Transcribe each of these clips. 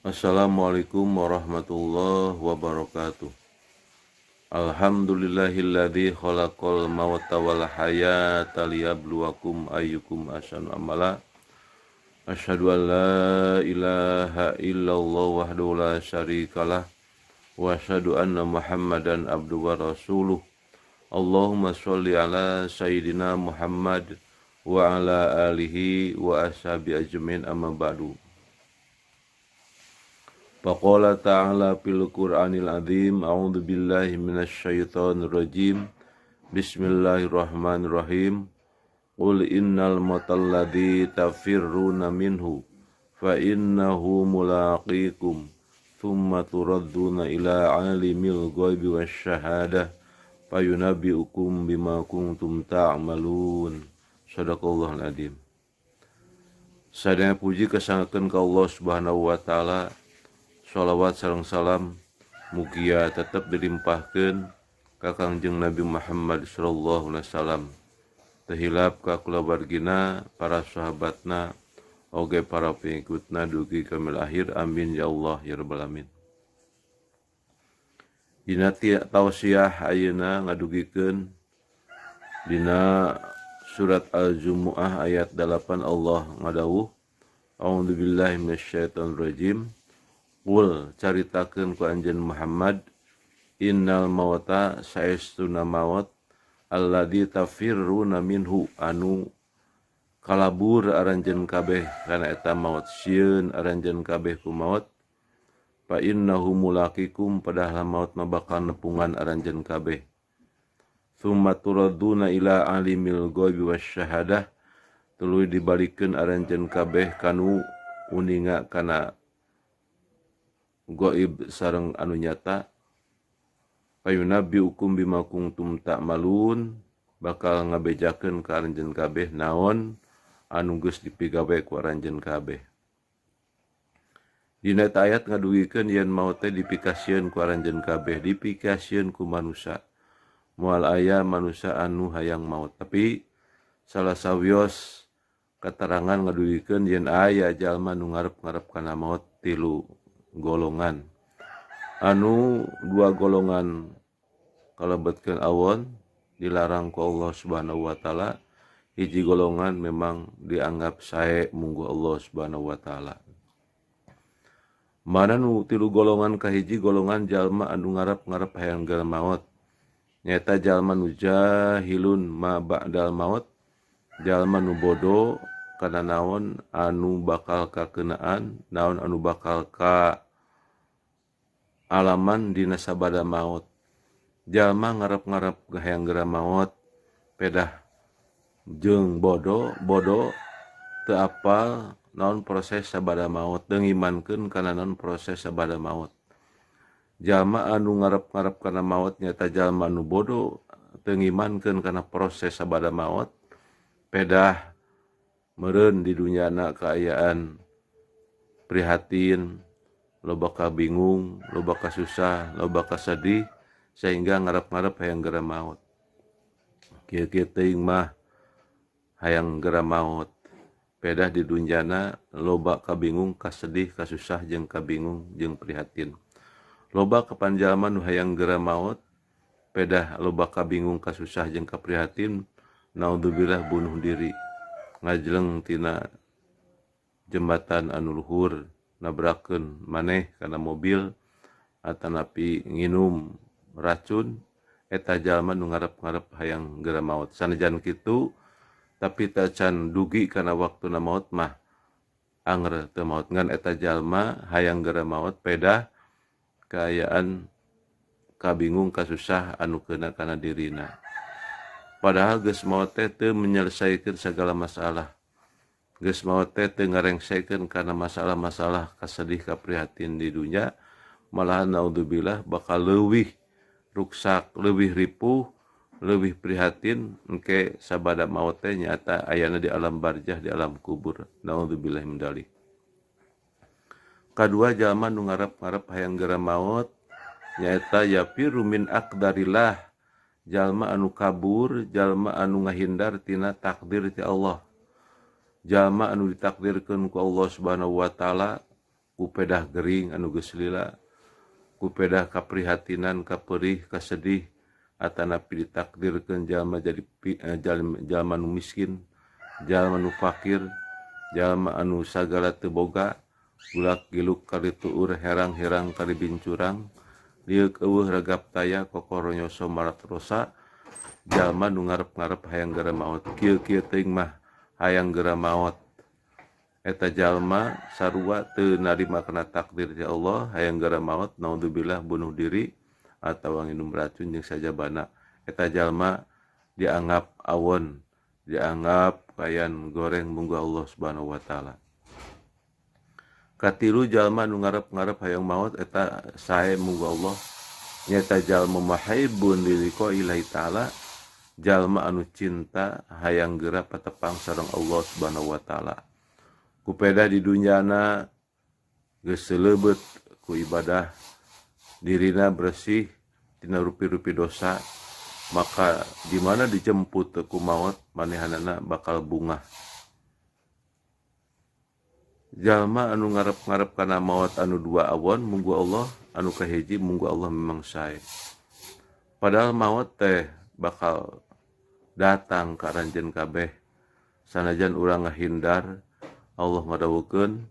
Assalamualaikum warahmatullahi wabarakatuh. Alhamdulillahilladzi khalaqal mauta wal hayata liyabluwakum ayyukum ahsanu amala. Asyhadu an la ilaha illallah wahdahu la syarikalah wa asyhadu anna Muhammadan abduhu wa rasuluh. Allahumma sholli ala sayyidina Muhammad wa ala alihi wa ashabi ajmain amma ba'du. Faqala ta'ala fil Qur'anil azim, a'udzu billahi minasy syaithanir rajim. Bismillahirrahmanirrahim. Qul innal mautal ladzi tafirruna minhu fa innahu mulaqikum thumma turadduna ila alimil ghaibi wasyahadah fayunabbiukum bima kuntum ta'malun. Shadaqallahul adzim. Sadaya puji kasangakeun ka Allah Subhanahu wa taala. Sholawat sareng salam mugia tetep dilimpahkeun ka Kangjeng Nabi Muhammad sallallahu alaihi wasallam. Teu hilap ka kulawargina, para sahabatna, oge para pengikutna dugi kamil akhir. Amin ya Allah ya rabbal alamin. Dina tausiah ayeuna ngadugikeun dina surat Al-Jumu'ah ayat 8 Allah ngadawuh, a'udzu billahi minasyaitonir rajim. Qul caritakeun ku anjeun Muhammad, innal mauta saestuna maut alladzi tafirruna minhu anu kalabur aranjeun kabeh kana eta maut, sieun aranjeun kabeh ku maut. Fa innahu mulaqikum, padahal maut mah bakal nepungan aranjeun kabeh. Tsumma turadduna ila alimil ghaibi wasyahadah, tuluy dibalikeun aranjeun kabeh kanu uninga kana gaib sareng anu nyata. Fayunabbiukum bima kuntum ta'malun, bakal ngabejakeun ka aranjeun kabeh naon anu geus dipigawe ku aranjeun kabeh. Dina eta ayat ngadugikeun yen maut teh dipikasieun ku aranjeun kabeh, dipikasieun ku manusia. Moal aya manusia anu hayang maut, tapi salah sawios keterangan ngadugikeun yen aya jalma nu ngarep-ngarep kana maut tilu golongan. Anu dua golongan kalebetkeun awon dilarang ku Allah Subhanahu wa taala. Hiji golongan memang dianggap sae munggu Allah Subhanahu wa taala. Mana nu tilu golongan ka hiji golongan jalma anu ngarep-ngarep hayang geus maut. Nyata jalma nu jahilun ma ba'dal maut, jalma nu bodoh kana naon anu bakal kakeunaan, naon anu bakal ka alaman dina sabada maut. Jalma ngarep-ngarep hayang geura maut pedah jeung bodoh teu apal naon proses sabada maut, teu ngimankeun kana naon proses sabada maut. Jalma anu ngarep-ngarep kana maut nyata jalma anu bodoh, teu ngimankeun kana proses sabada maut, pedah meureun di dunyana kaayaan prihatin, loba ka bingung, loba ka susah, loba ka sedih, sehingga ngarep-ngarep hayang geura maut. Kieu-kieu teuing mah hayang geura maut, pedah di dunyana loba ka bingung, ka sedih, ka susah, jeung ka bingung jeung prihatin. Loba kapan jalma nu hayang geura maut, pedah loba ka bingung, ka susah, jeung ka prihatin, naudzubillah bunuh diri, ngajleng tina jembatan anu luhur, nabrakeun maneh kana mobil, atanapi nginum racun. Eta jalma nu ngarep-ngarep hayang geura maut. Sanajan kitu tapi teu can dugi kana waktuna maut mah anger teu maut. Ngan eta jalma hayang geura maut pedah kaayaan kabingung, kasusah anu keuna kana dirina. Padahal geus maut teh teu menyelesaikeun sagala masalah. Geus maut teh teu ngarengsekeun kana masalah-masalah kasedih kaprihatin di dunya, malahan naudzubillah bakal leuwih ruksak, leuwih ripuh, leuwih prihatin engke sabada maut teh nyata ayana di alam barzah, di alam kubur. Naudzubillah min dzalik. Kadua jalma nu ngarep-ngarep hayang geura maut nyaeta yafiru min aqdarillah, jalma anu kabur, jalma anu ngahindar tina takdir ti Allah. Jalma anu ditakdirkeun ku Allah Subhanahu wa taala kupedah gering anu geus lila, kupedah kaprihatinan, kaperih, kasedih, atanapi ditakdirkeun jalma jadi jalma anu miskin, jalma anu fakir, jalma anu sagala teu boga, gulak giluk kali tuur herang-herang kali bincurang, liuk eueuh ragap taya kokoro nyoso marat rosa, jalma nu ngarep-ngarep hayang geura maot. Kieu-kieu teuing mah hayang geura maot. Eta jalma sarua teu narima kana takdir ti Allah hayang geura maot, naudzubillah bunuh diri atawa nginum racun jeung sajabana. Eta jalma dianggap awon, dianggap kayan goreng munggu Allah Subhanahu wa taala. Katilu jalma nu ngarep-ngarep hayang maot eta sae munggu Allah nyata jalma mahaibun liliko ilahi ta'ala, jalma anu cinta hayang geura patepang sareng Allah Subhanahu wa taala. Kupeda di dunyana geus seuleubet ku ibadah, dirina bersih tina rupi-rupi dosa, maka di mana dijemput ku maut manehanana bakal bungah. Jalma anu ngarep-ngarep kana maut anu dua awon munggu Allah, anu kahiji munggu Allah memang sae. Padahal maut teh bakal datang ka aranjeun kabeh. Sanajan urang ngahindar, Allah ngadawukeun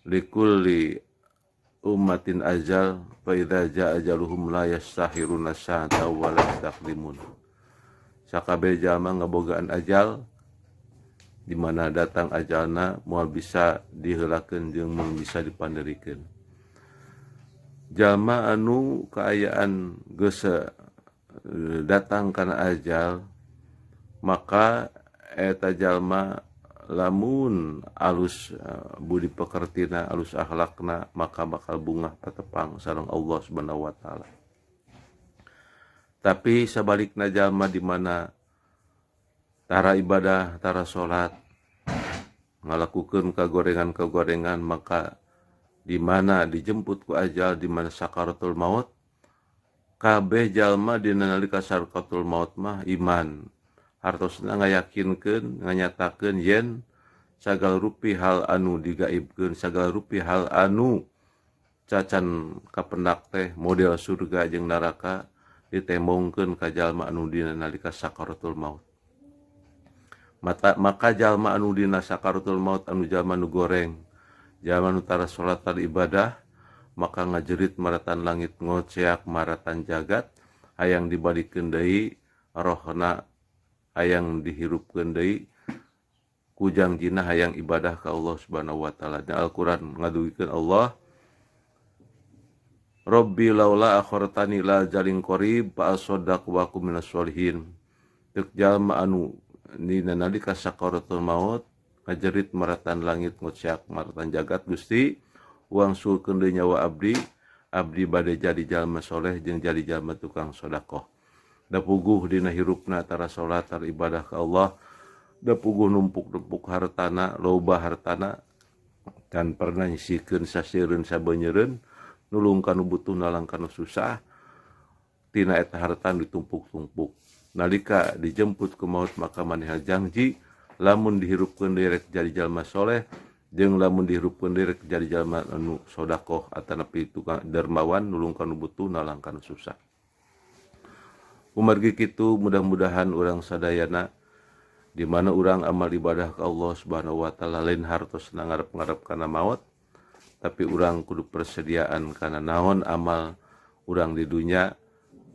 likulli ummatin ajal fa idza jaa ajaluhum la yastahiruna sa'ata wa la yastaqdimun. Sakabeh jalma ngabogaan ajal, di mana datang ajalna moal bisa diheulakeun jeung moal bisa dipanderikeun. Jalma anu kaayaan geus datang kana ajal, maka eta jalma lamun alus budi pekertina, alus akhlakna, maka bakal bungah patepang sareng Allah Subhanahu wa taala. Tapi sabalikna jalma di mana tara ibadah, tara salat, ngalakukeun kagorengan-kagorengan, maka di mana dijemput ku ajal, di mana sakaratul maut, kabeh jalma dina nalika sakaratul maut mah iman. Hartosna ngayakinkeun, nganyatakeun yen sagala rupi hal anu digaibkeun, sagala rupi hal anu cacan kapendak teh model surga jeung neraka ditemongkeun ka jalma anu dina nalika sakaratul maut. Maka jalma anu dina sakaratul maut anu jalma nu goreng, jalma nu tara salat tara ibadah, maka ngajerit maratan langit ngoceak maratan jagat, hayang dibalikeun deui rohna, hayang dihirupkeun deui ku jangjina hayang ibadah ka Allah Subhanahu wa taala. Dan Al-Qur'an ngadugikeun Allah, Rabbi laula akhartani ila ajalin qarib fa asaddaq wa akum minas sholihin. Tek jalma anu dina nalika sakaratul maut ngajerit maratan langit ngoceak maratan jagat, Gusti uang sulkeun deui nyawa abdi, abdi bade jadi jalma soleh jeung jadi jalma tukang sedekah. Da puguh dina hirupna tara salat tara ibadah ka Allah, da puguh numpuk-numpuk hartana, loba hartana, dan pernah nyisikeun saseureun sabeunyereun, nulung kanu butuh nalang kanu susah, tina eta harta ditumpuk-tumpuk. Nalika dijemput ku maut maka manehna janji lamun dihirupkeun deui rek jadi jalma soleh, jeung lamun dihirupkeun deui rek jadi jalma anu sedekah atanapi tukang dermawan, nulung kanu butuh nalang kanu susah. Umargi kitu mudah-mudahan urang sadayana di mana urang amal ibadah ka Allah Subhanahu wa taala lain hartos ngarep-ngarep kana maut, tapi urang kudu persediaan kana naon amal urang di dunya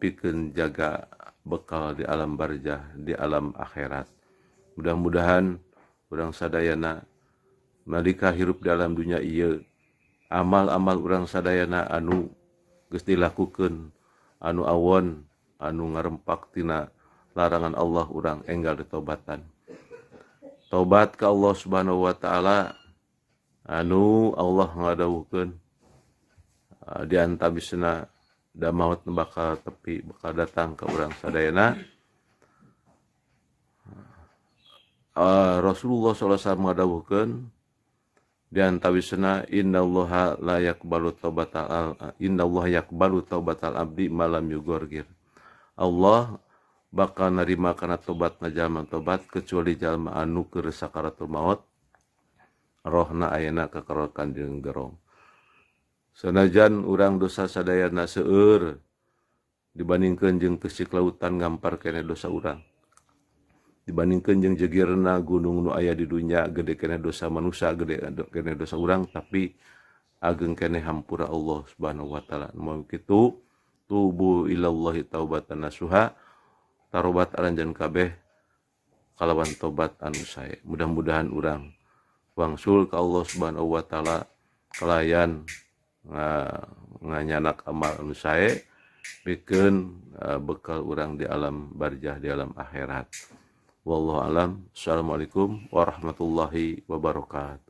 pikeun jaga bekal di alam barzah, di alam akhirat. Mudah-mudahan urang sadayana nalika hirup di alam dunya ieu, amal-amal urang sadayana anu geus dilakukeun, anu awon, anu ngarempak tina larangan Allah urang enggal ditobatan. Tobat ka Allah Subhanahu wa taala anu Allah ngadawukeun di antabisna da maut bakal tepi, bakal datang ka urang sadayana. Rasulullah sallallahu alaihi wasallam ngadawukeun di antawisna innallaha la yaqbalu taubatal abdi malam yugorgir. Allah bakal narima kana tobatna jalma tobat kecuali jalma anu keur sakaratul maut rohna ayeuna kakarokan jeung gerong. Sanajan urang dosa sadayana seueur dibandingkeun jeung teusik lautan ngampar keneh dosa urang. Dibandingkeun jeung jegirna gunung nu aya di dunya gede keneh dosa manusia, gede keneh dosa urang, tapi ageng keneh hampura Allah Subhanahu wa taala. Moal kitu tubu ilallahi taubatan nasuha, tarobat aranjeun kabeh kalawan tobat anu sae. Mudah-mudahan urang wangsul ka Allah Subhanahu wa taala kalayan nganyanak amal anu sae pikeun bekal urang di alam barzah, di alam akhirat. Wallahu alam. Assalamualaikum warahmatullahi wabarakatuh.